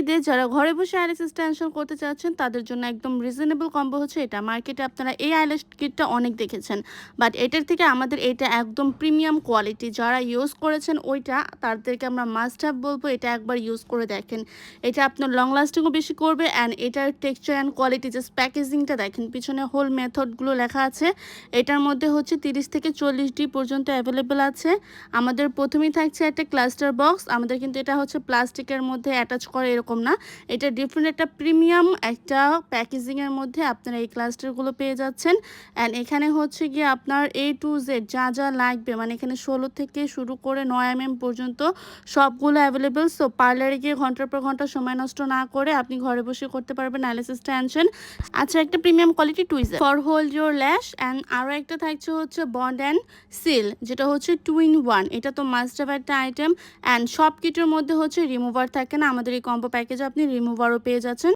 ঈদে যারা ঘরে বসে আইল্যাশ এক্সটেনশন করতে চাচ্ছেন তাদের জন্য একদম রিজনেবল কম্বো হচ্ছে এটা। মার্কেটে আপনারা এই আইল্যাশ কিটটা অনেক দেখেছেন, বাট এটার থেকে আমাদের এটা একদম প্রিমিয়াম কোয়ালিটি। যারা ইউজ করেছেন ওইটা, তাদেরকে আমরা মাস্ট হ্যাভ বলবো এটা একবার ইউজ করে দেখেন। এটা আপনার লং লাস্টিংও বেশি করবে অ্যান্ড এটার টেক্সচার অ্যান্ড কোয়ালিটি, জাস্ট প্যাকেজিংটা দেখেন, পিছনে হোল মেথডগুলো লেখা আছে। এটার মধ্যে হচ্ছে 30 থেকে 40 পর্যন্ত অ্যাভেলেবেল আছে। আমাদের প্রথমেই থাকছে একটা ক্লাস্টার বক্স। আমাদের কিন্তু এটা হচ্ছে প্লাস্টিকের মধ্যে অ্যাটাচ করে এরকম না, এটা ডিফারেন্ট একটা প্রিমিয়াম একটা প্যাকেজিংয়ের মধ্যে আপনারা এই ক্লাস্টারগুলো পেয়ে যাচ্ছেন। অ্যান্ড এখানে হচ্ছে গিয়ে আপনার A to Z যা যা লাগবে, মানে এখানে 16 থেকে শুরু করে 9 mm পর্যন্ত সবগুলো অ্যাভেলেবেল। সো পার্লারে গিয়ে ঘন্টার পর ঘন্টা সময় নষ্ট না করে আপনি ঘরে বসে করতে পারবেন আইল্যাশ এক্সটেনশন। আচ্ছা, একটা premium quality tweezer for hold your ল্যাশ। অ্যান্ড আরও একটা থাকছে হচ্ছে বন্ড অ্যান্ড সিল, যেটা হচ্ছে 2 in 1। এটা তো মাস্ট হ্যাভ একটা আইটেম। অ্যান্ড সব কিটের মধ্যে হচ্ছে রিমুভার থাকে না, আমাদের এই কম্বো প্যাকেজে আপনি রিমুভারও পেয়ে যাচ্ছেন।